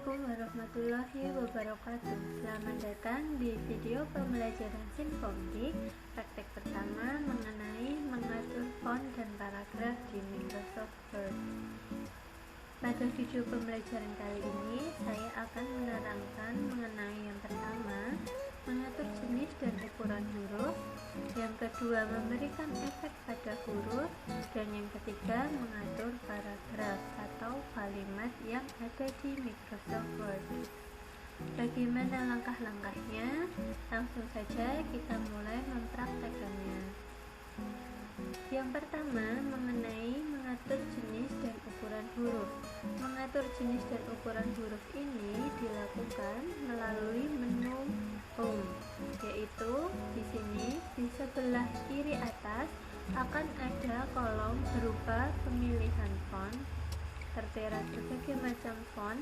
Assalamualaikum warahmatullahi wabarakatuh. Selamat datang di video pembelajaran Sinfonik. Praktek pertama mengenai mengatur font dan paragraf di Microsoft Word. Pada video pembelajaran kali ini, saya akan menerangkan mengenai yang pertama, mengatur jenis dan ukuran huruf, yang kedua memberikan efek pada huruf, dan yang ketiga mengatur paragraf atau kalimat yang ada di Microsoft Word. Bagaimana langkah-langkahnya? Langsung saja kita mulai mempraktekannya. Yang pertama, mengenai mengatur jenis dan ukuran huruf. Mengatur jenis dan ukuran huruf ini dilakukan melalui menu Home, yaitu di sini di sebelah kiri atas akan ada kolom berupa pemilihan font, tertera berbagai macam font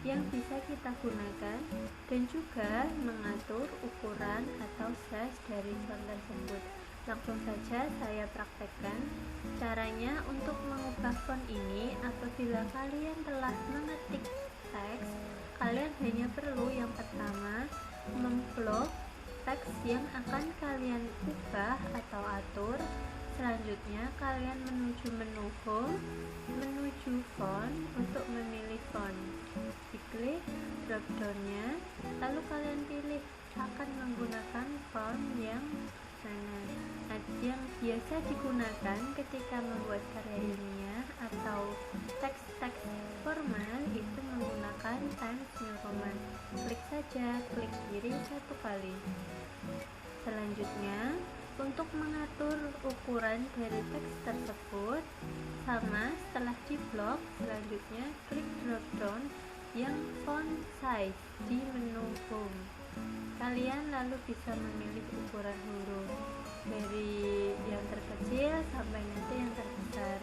yang bisa kita gunakan, dan juga mengatur ukuran atau size dari font tersebut. Langsung saja saya praktekkan caranya. Untuk mengubah font ini, apabila kalian telah mengetik teks, kalian hanya perlu yang pertama memblok teks yang akan kalian ubah atau atur. Selanjutnya kalian menuju menu Home, menuju font untuk memilih font. Diklik drop down-nya, lalu kalian pilih akan menggunakan font yang mana. Yang biasa digunakan ketika membuat karya ilmiah atau teks-teks formal itu menggunakan Times New Roman. Klik saja, klik kiri satu kali. Selanjutnya, untuk mengatur ukuran dari teks tersebut, sama setelah diblok, selanjutnya klik drop down yang font size di menu Home. Kalian lalu bisa memilih ukuran huruf dari yang terkecil sampai nanti yang terbesar.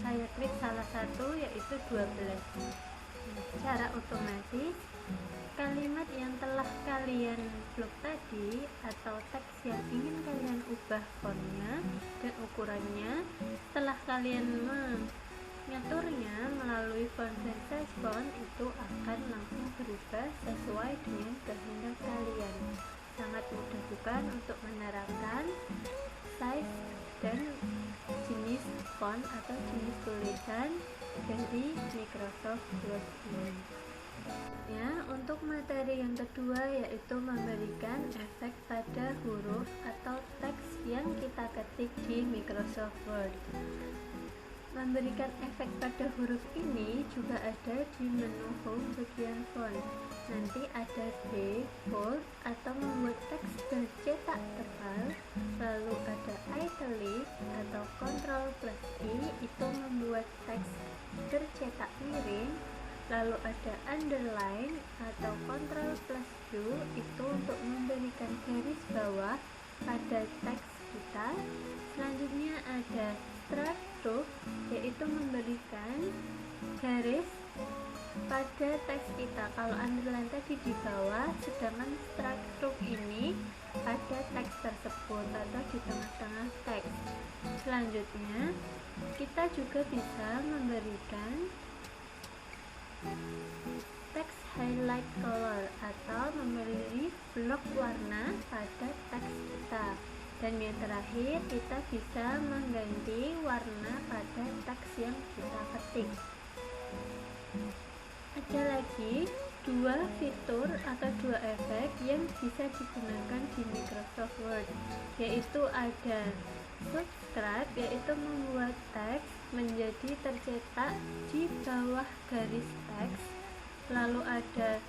Saya klik salah satu, yaitu 12. Secara otomatis kalimat yang telah kalian blok tadi atau teks yang ingin kalian ubah fontnya dan ukurannya, setelah kalian mengaturnya melalui font dan size font, itu akan langsung berubah sesuai dengan kehendak kalian. Sangat mudah bukan untuk menerapkan size dan jenis font atau jenis tulisan dari Microsoft Word ini. Ya, untuk materi yang kedua yaitu memberikan efek pada huruf atau teks yang kita ketik di Microsoft Word. Memberikan efek pada huruf ini juga ada di menu Home bagian font. Nanti ada B, bold atau membuat teks bercetak tebal, lalu ada italic atau Ctrl+I itu membuat teks bercetak miring, lalu ada underline atau Ctrl+U itu untuk memberikan garis bawah pada teks kita. Selanjutnya ada stroke, yaitu memberikan garis pada teks kita. Kalau underline tadi di bawah, sedangkan stroke ini pada teks tersebut atau di tengah-tengah teks. Selanjutnya kita juga bisa memberikan teks highlight color atau memberi blok warna pada teks kita. Dan yang terakhir, kita bisa mengganti warna pada teks yang kita ketik. Ada lagi dua fitur atau dua efek yang bisa digunakan di Microsoft Word, yaitu ada subscribe, yaitu membuat teks menjadi tercetak di bawah garis teks, lalu ada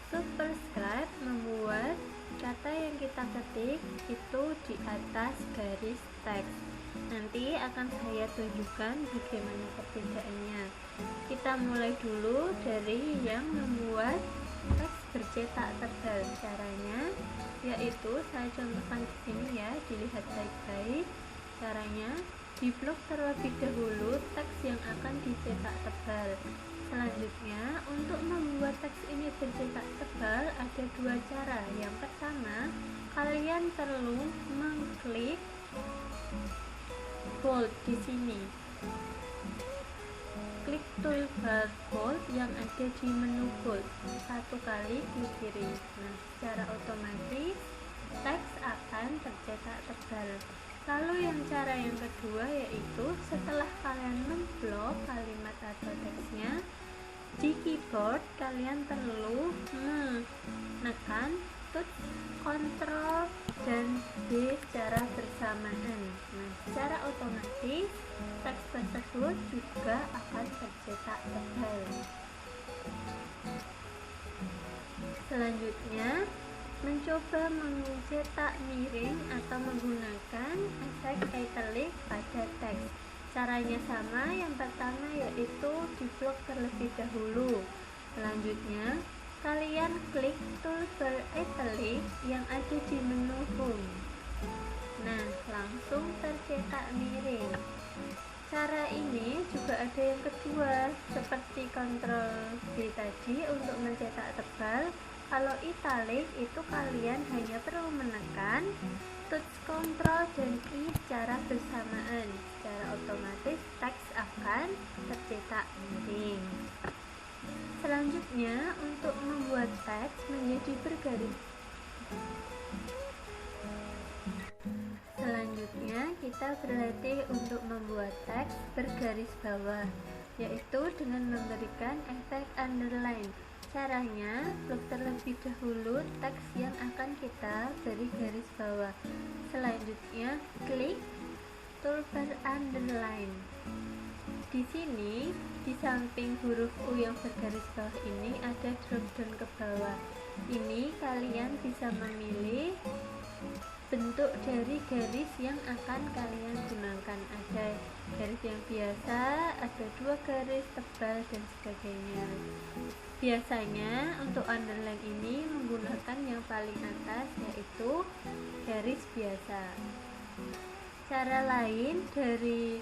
superscribe, membuat kata yang kita ketik itu di atas garis teks. Nanti akan saya tunjukkan bagaimana perbedaannya. Kita mulai dulu dari yang membuat teks bercetak tebal. Caranya yaitu saya contohkan di sini ya, dilihat baik-baik. Caranya diblok terlebih dahulu teks yang akan dicetak tebal. Selanjutnya, untuk membuat teks ini bercetak tebal ada dua cara. Yang pertama, kalian perlu mengklik bold di sini. Klik toolbar bold, yang ada di menu bold, satu kali klik kiri. Nah, secara otomatis teks akan tercetak tebal. Lalu cara yang kedua yaitu setelah kalian memblok kalimat atau teksnya, di keyboard kalian perlu menekan touch Ctrl dan D secara bersamaan. Nah, secara otomatis teks tersebut juga akan tercetak tebal. Selanjutnya, mencoba mencetak miring atau menggunakan efek italic pada teks. Caranya sama, yang pertama yaitu diblok terlebih dahulu. Selanjutnya, kalian klik toolbar italic yang ada di menu home. Nah, langsung tercetak miring. Cara ini juga ada yang kedua, seperti Ctrl V tadi untuk mencetak tebal. Kalau italic itu kalian hanya perlu menekan touch Ctrl dan I secara bersamaan. Secara otomatis teks akan tercetak miring. Selanjutnya, untuk membuat teks menjadi bergaris. Selanjutnya, kita berlatih untuk membuat teks bergaris bawah, yaitu dengan memberikan efek underline. Caranya, blok terlebih dahulu teks yang akan kita beri garis bawah. Selanjutnya, klik toolbar underline. Di sini, di samping huruf U yang bergaris bawah ini ada drop down ke bawah. Ini kalian bisa memilih bentuk dari garis yang akan kalian gunakan. Ada garis yang biasa, ada 2 garis, tebal, dan sebagainya. Biasanya untuk underline ini menggunakan yang paling atas, yaitu garis biasa. Cara lain dari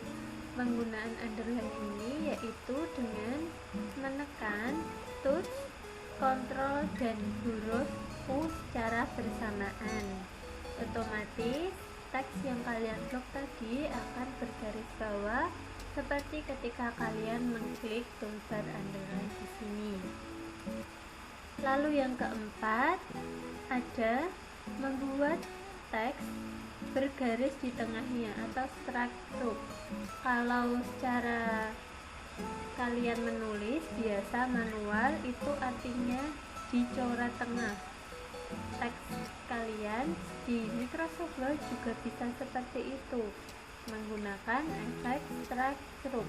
penggunaan underline ini yaitu dengan menekan touch Ctrl dan huruf U secara bersamaan. Otomatis teks yang kalian blok tadi akan bergaris bawah seperti ketika kalian mengklik toolbar underline di sini. Lalu yang keempat, ada membuat teks bergaris di tengahnya atau strike through. Kalau secara kalian menulis biasa manual, itu artinya dicoret tengah. Teks kalian di Microsoft Word juga bisa seperti itu, menggunakan efek strike through.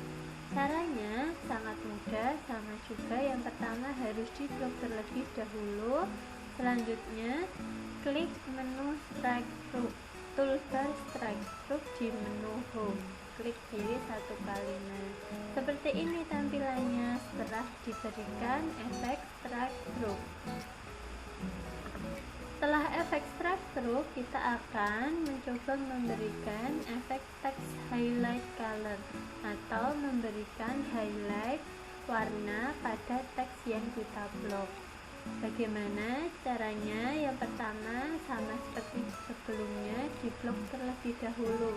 Caranya sangat mudah, sama juga. Yang pertama harus diblok terlebih dahulu. Selanjutnya klik menu strike through, toolbar strike through di menu home, klik kiri 1 kali. Nah, seperti ini tampilannya setelah diberikan efek strike through. Setelah efek strike through, kita akan mencoba memberikan efek text highlight color atau memberikan highlight warna pada teks yang kita blok. Bagaimana caranya? Yang pertama, sama seperti sebelumnya, diblok terlebih dahulu.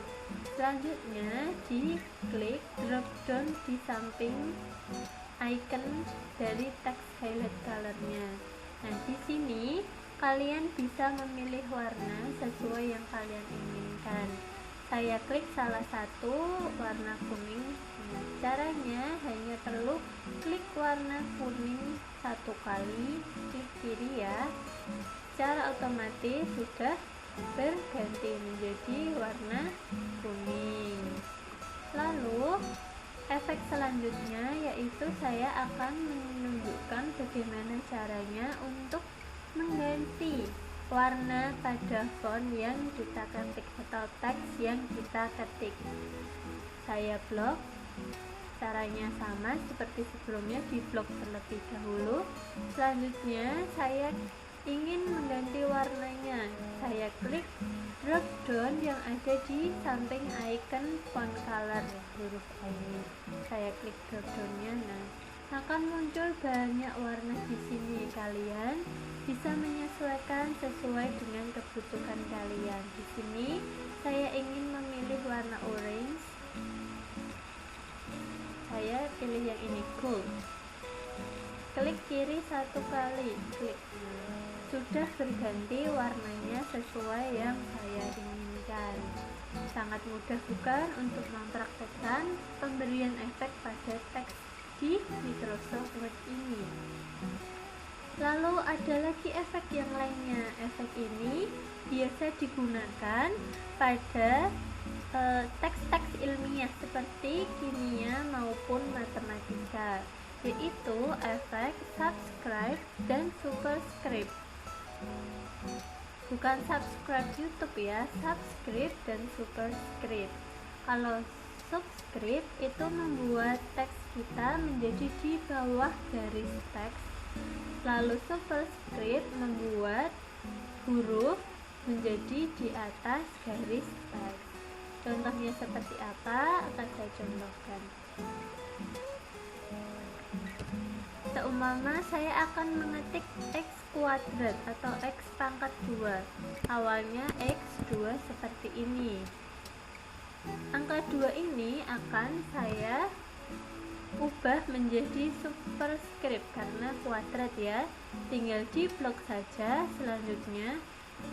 Selanjutnya, diklik drop down di samping icon dari text highlight colornya. Nah, di sini kalian bisa memilih warna sesuai yang kalian inginkan. Saya klik salah satu, warna kuning. Nah, caranya hanya perlu klik warna kuning 1 kali, klik kiri ya. Secara otomatis sudah berganti menjadi warna kuning. Lalu efek selanjutnya yaitu saya akan menunjukkan bagaimana caranya untuk mengganti warna pada font yang kita ketik atau teks yang kita ketik. Saya blok. Caranya sama seperti sebelumnya, diblok terlebih dahulu. Selanjutnya saya ingin mengganti warnanya. Saya klik drop down yang ada di samping icon font color huruf ini. Saya klik drop downnya. Nah, akan muncul banyak warna di sini. Kalian bisa menyesuaikan sesuai dengan kebutuhan kalian. Di sini saya ingin memilih warna orange. Saya pilih yang ini, gold. klik kiri 1 kali, klik. Sudah berganti warnanya sesuai yang saya inginkan. Sangat mudah bukan untuk mempraktekkan pemberian efek pada teks di Microsoft Word ini. Lalu ada lagi efek yang lainnya. Efek ini biasa digunakan pada teks-teks ilmiah seperti kimia maupun matematika, yaitu efek subscribe dan superscribe. Bukan subscribe YouTube ya, subscribe dan superscribe. Kalau subscribe itu membuat teks kita menjadi di bawah garis teks, lalu superscribe membuat huruf menjadi di atas garis teks. Contohnya seperti apa akan saya contohkan. Seumpama saya akan mengetik x kuadrat atau x pangkat 2. Awalnya x2 seperti ini. Angka 2 ini akan saya ubah menjadi superscript karena kuadrat ya. Tinggal di blok saja, selanjutnya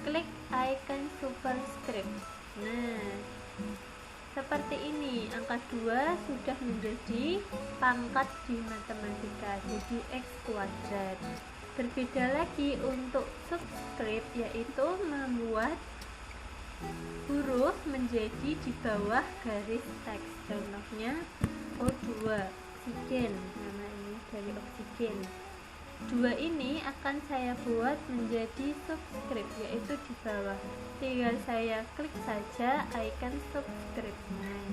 klik icon superscript. Nah, seperti ini, angka 2 sudah menjadi pangkat di matematika, jadi x kuadrat. Berbeda lagi untuk subscript, yaitu membuat huruf menjadi di bawah garis teks. Contohnya O2, oksigen, nama ini dari oksigen. 2 ini akan saya buat menjadi subscript, yaitu di bawah. Tinggal saya klik saja icon subscript. Nah,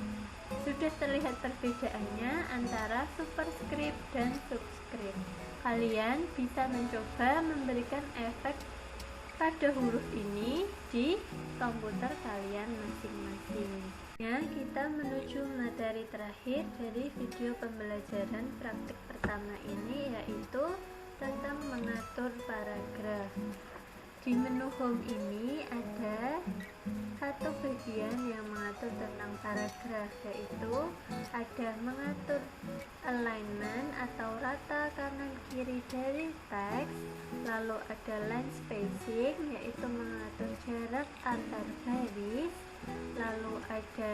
sudah terlihat perbedaannya antara superscript dan subscript. Kalian bisa mencoba memberikan efek pada huruf ini di komputer kalian masing-masing. Ya, kita menuju materi terakhir dari video pembelajaran praktik pertama ini, yaitu tentang mengatur paragraf. Di menu home ini ada satu bagian yang mengatur tentang paragraf, yaitu ada mengatur alignment atau rata kanan kiri dari teks, lalu ada line spacing yaitu mengatur jarak antar baris, lalu ada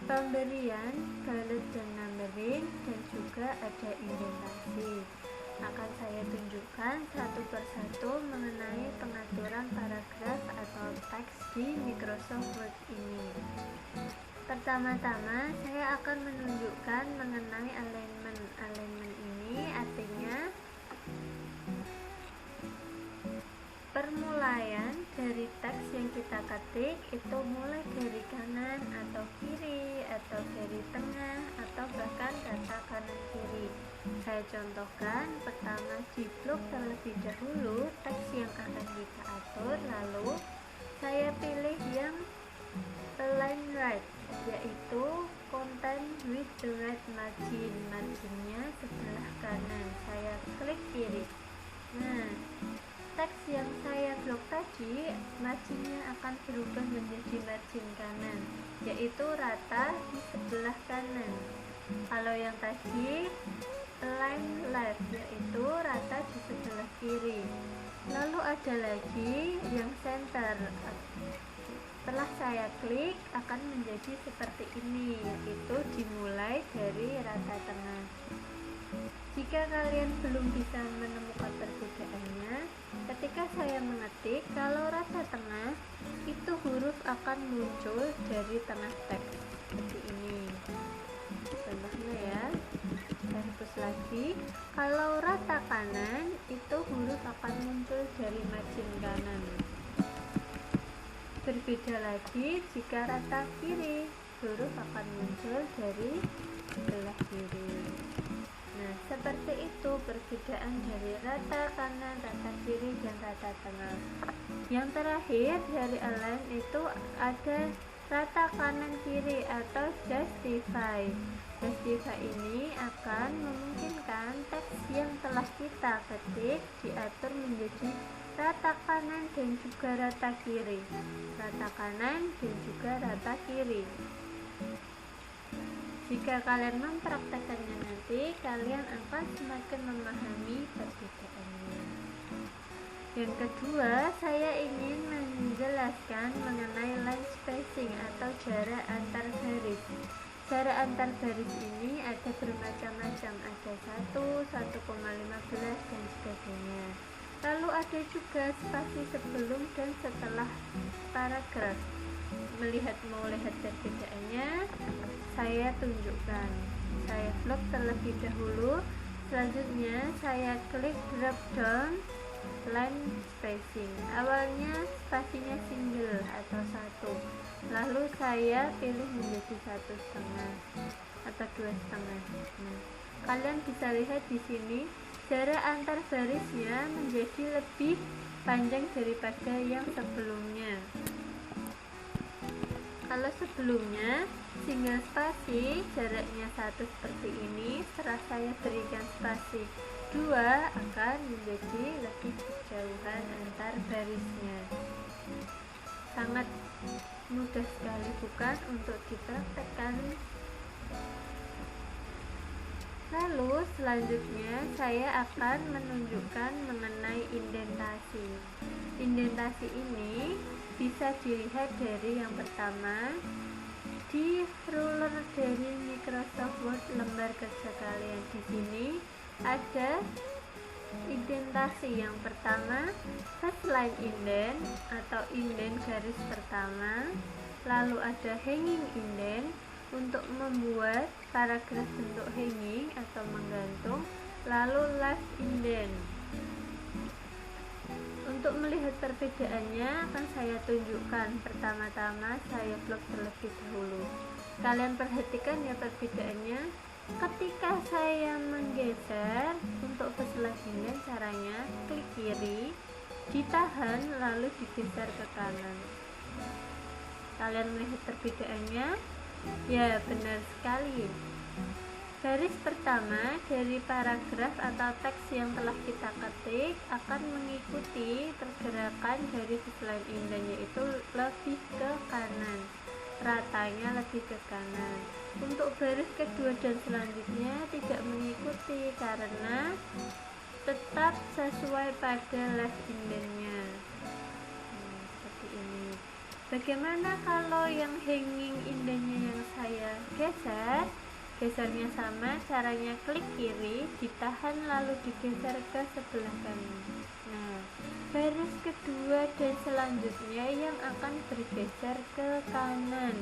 pemberian balet dan numbering, dan juga ada indentasi. Akan saya tunjukkan satu persatu mengenai pengaturan paragraf atau teks di Microsoft Word ini. Pertama-tama saya akan menunjukkan mengenai alignment. Alignment ini artinya permulaan dari teks yang kita ketik itu mulai dari kanan atau kiri atau dari tengah atau bahkan rata kanan kiri. Saya contohkan pertama di blok terlebih dahulu teks yang akan kita atur, lalu saya pilih yang align right, yaitu content with the right margin. Marginnya sebelah kanan, saya klik kiri. Nah, teks yang saya blok tadi marginnya akan berubah menjadi margin kanan, yaitu rata di sebelah kanan. Kalau yang tadi align left, yaitu rata di sebelah kiri. Lalu ada lagi yang center. Setelah saya klik akan menjadi seperti ini, yaitu dimulai dari rata tengah. Jika kalian belum bisa menemukan perbedaannya, ketika saya mengetik, kalau rata tengah itu huruf akan muncul dari tengah teks seperti ini. Contohnya ya, saya hapus lagi. Kalau rata kanan itu huruf akan muncul dari margin kanan. Berbeda lagi jika rata kiri, huruf akan muncul dari sebelah kiri. Nah, seperti itu perbedaan dari rata kanan, rata kiri, dan rata tengah. Yang terakhir dari align itu ada rata kanan kiri atau justify. Justify ini akan memungkinkan teks yang telah kita ketik diatur menjadi rata kanan dan juga rata kiri, rata kanan dan juga rata kiri. Jika kalian mempraktekannya nanti, kalian akan semakin memahami perbedaannya. Yang kedua, saya ingin menjelaskan mengenai line spacing atau jarak antar baris. Jarak antar baris ini ada bermacam-macam, ada 1, 1,15 dan sebagainya. Lalu ada juga spasi sebelum dan setelah paragraf. Mau lihat perbedaannya, saya tunjukkan. Saya blok terlebih dahulu. Selanjutnya saya klik drop down line spacing. Awalnya spasinya single atau 1. Lalu saya pilih menjadi 1,5 atau 2,5. Nah, kalian bisa lihat di sini jarak antar barisnya menjadi lebih panjang daripada yang sebelumnya. Kalau sebelumnya single spasi jaraknya 1 seperti ini, setelah saya berikan spasi 2 akan menjadi lebih kejauhan antar barisnya. Sangat mudah sekali bukan untuk dipraktekkan. Lalu selanjutnya saya akan menunjukkan mengenai indentasi. Indentasi ini bisa dilihat dari yang pertama di ruler dari Microsoft Word lembar kerja kalian. Di sini ada indentasi yang pertama, first line indent atau indent garis pertama. Lalu ada hanging indent untuk membuat paragraf bentuk hanging atau menggantung. Lalu left indent. Untuk melihat perbedaannya akan saya tunjukkan. Pertama-tama saya blok terlebih dahulu. Kalian perhatikan ya perbedaannya. Ketika saya menggeser untuk first line indent, caranya klik kiri, ditahan lalu digeser ke kanan. Kalian melihat perbedaannya? Ya, benar sekali. Baris pertama dari paragraf atau teks yang telah kita ketik akan mengikuti pergerakan dari first line indent, yaitu lebih ke kanan, ratanya lebih ke kanan. Untuk baris kedua dan selanjutnya tidak mengikuti karena tetap sesuai pada left indentnya. Seperti ini. Bagaimana kalau yang hanging indentnya yang saya geser? Gesernya sama, caranya klik kiri, ditahan lalu digeser ke sebelah kanan. Nah, baris kedua dan selanjutnya yang akan bergeser ke kanan.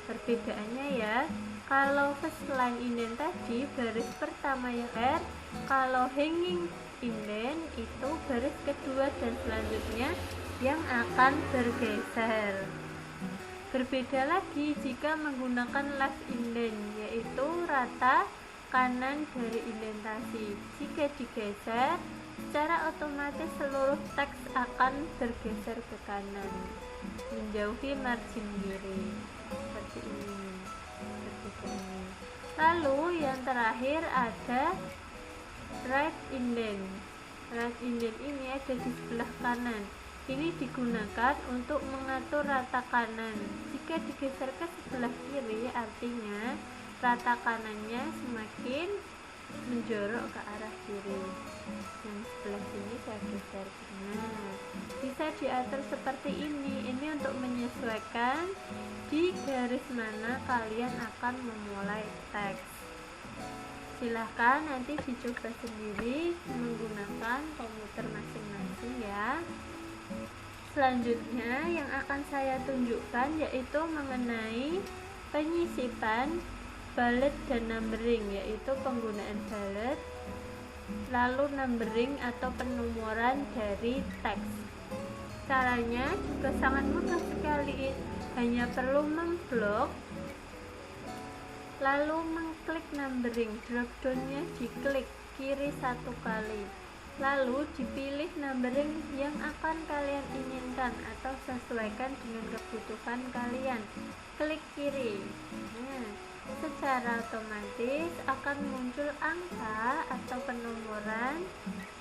Perbedaannya ya, kalau first line indent tadi baris pertama yang R, kalau hanging indent itu baris kedua dan selanjutnya yang akan bergeser. Berbeda lagi jika menggunakan left indent, yaitu rata kanan dari indentasi. Jika digeser, secara otomatis seluruh teks akan bergeser ke kanan, menjauhi margin kiri. Seperti ini. Lalu yang terakhir ada right indent. Right indent ini ada di sebelah kanan. Ini digunakan untuk mengatur rata kanan. Jika digeser ke sebelah kiri, artinya rata kanannya semakin menjorok ke arah kiri. Yang sebelah sini saya geser. Nah, bisa diatur seperti ini. Ini untuk menyesuaikan di garis mana kalian akan memulai teks. Silahkan nanti dicoba sendiri menggunakan komputer masing-masing ya. Selanjutnya yang akan saya tunjukkan yaitu mengenai penyisipan, bullet dan numbering, yaitu penggunaan bullet lalu numbering atau penomoran dari teks. Caranya juga sangat mudah sekali, hanya perlu memblok lalu mengklik numbering, drop downnya diklik kiri 1 kali, lalu dipilih numbering yang akan kalian inginkan atau sesuaikan dengan kebutuhan kalian, klik kiri. Nah, secara otomatis akan muncul angka atau penomoran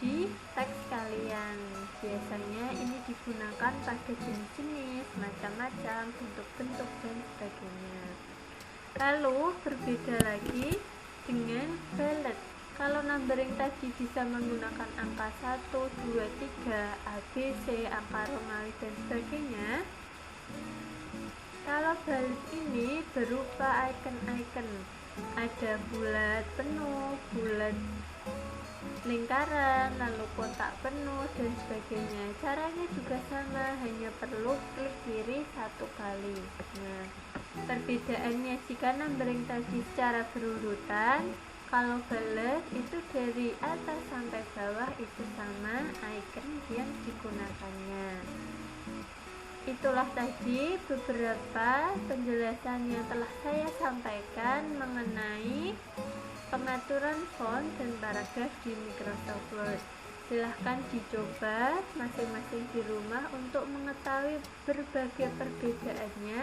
di teks kalian. Biasanya ini digunakan pada jenis-jenis, macam-macam, bentuk-bentuk dan sebagainya. Lalu berbeda lagi dengan bullet. Kalau numbering tadi bisa menggunakan angka 1, 2, 3, A, B, C, angka Romawi dan sebagainya. Kalau bullet ini berupa icon-icon. Ada bulat penuh, bulat lingkaran, lalu kotak penuh dan sebagainya. Caranya juga sama, hanya perlu klik kiri 1 kali. Nah, perbedaannya jika numbering tadi secara berurutan, kalau bullet itu dari atas sampai bawah itu sama icon yang digunakannya. Itulah tadi beberapa penjelasan yang telah saya sampaikan mengenai pengaturan font dan paragraf di Microsoft Word. Silahkan dicoba masing-masing di rumah untuk mengetahui berbagai perbedaannya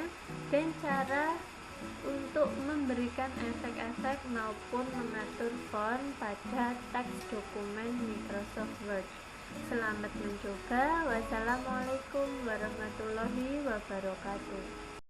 dan cara untuk memberikan efek-efek maupun mengatur font pada teks dokumen Microsoft Word. Selamat mencoba. Wassalamualaikum warahmatullahi wabarakatuh.